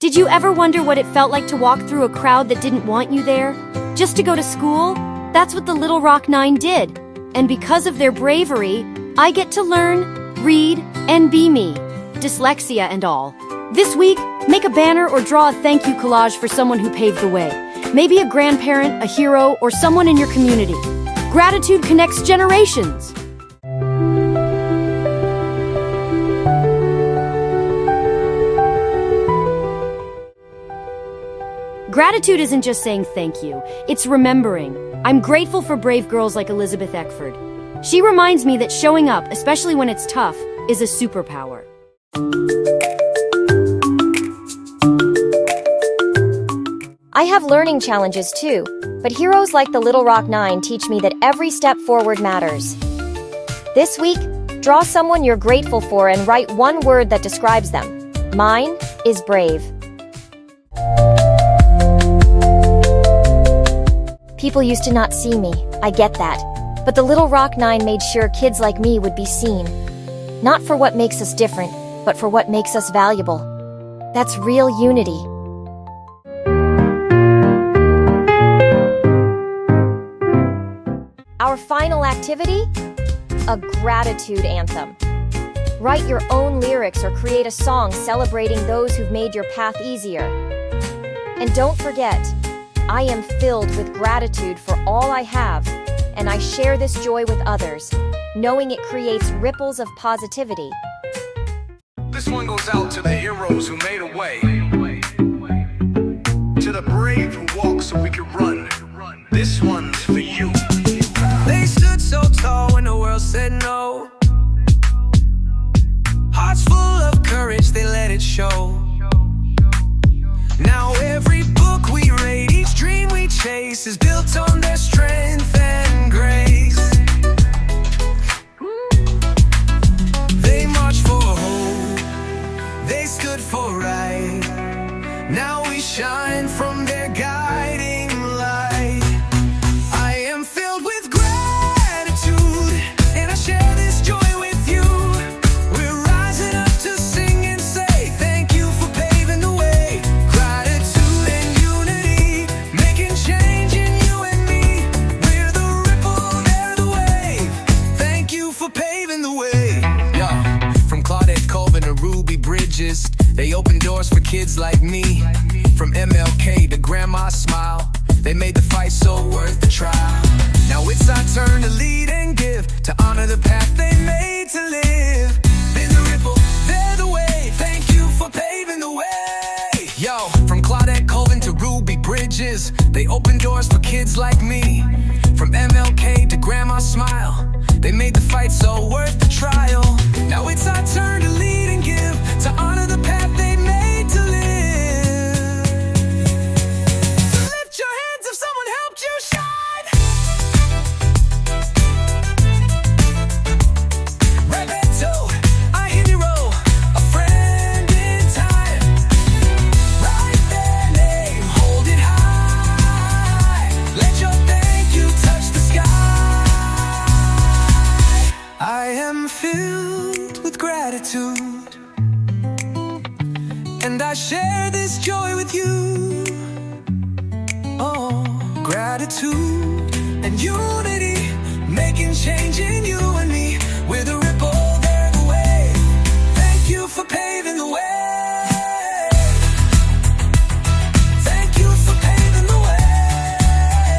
Did you ever wonder what it felt like to walk through a crowd that didn't want you there? Just to go to school? That's what the Little Rock Nine did. And because of their bravery, I get to learn, read, and be me. Dyslexia and all. This week, make a banner or draw a thank you collage for someone who paved the way. Maybe a grandparent, a hero, or someone in your community. Gratitude connects generations. Gratitude isn't just saying thank you, it's remembering. I'm grateful for brave girls like Elizabeth Eckford. She reminds me that showing up, especially when it's tough, is a superpower. I have learning challenges too, but heroes like the Little Rock Nine teach me that every step forward matters. This week, draw someone you're grateful for and write one word that describes them. Mine is brave. People used to not see me, I get that. But the Little Rock Nine made sure kids like me would be seen. Not for what makes us different, but for what makes us valuable. That's real unity. Our final activity? A gratitude anthem. Write your own lyrics or create a song celebrating those who've made your path easier. And don't forget, I am filled with gratitude for all I have, and I share this joy with others, knowing it creates ripples of positivity. This one goes out to the heroes who made a way, to the brave who walk so we can run. This one's for you. They stood so tall when the world said no. Hearts full of courage, they let it show. Now every book we read, each dream we chase is built on their strength and grace. They marched for hope, they stood for right. Now we shine from their guiding light. I am filled with gratitude, and I share this joy with you. We're rising up to sing and say thank you for paving the way. Gratitude and unity, making change in you and me. We're the ripple, they're the wave. Thank you for paving the way. Yeah, from Claudette Colvin to Ruby Bridges, they opened doors for kids like me. From MLK to Grandma Smile, they made the fight so worth the trial. Now it's our turn to lead and give, to honor the path they made to live. Been the ripple, they're the wave. Thank you for paving the way. Yo, from Claudette Colvin to Ruby Bridges, they opened doors for kids like me. From MLK to Grandma Smile, they made the fight so worth the trial. Now it's our turn to lead and give, to honor the path they made to live. So lift your hands if someone helped you shine. Rebecca, a hero, a friend in time. Write their name, hold it high. Let your thank you touch the sky. I am filled with gratitude, and I share this joy with you. Oh, gratitude and unity, making change in you and me. We're the ripple, they're the wave. Thank you for paving the way. Thank you for paving the way.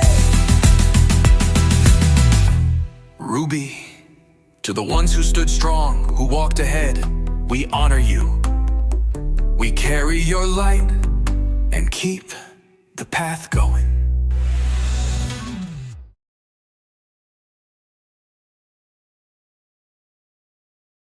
Ruby, to the ones who stood strong, who walked ahead, we honor you. We carry your light and keep the path going.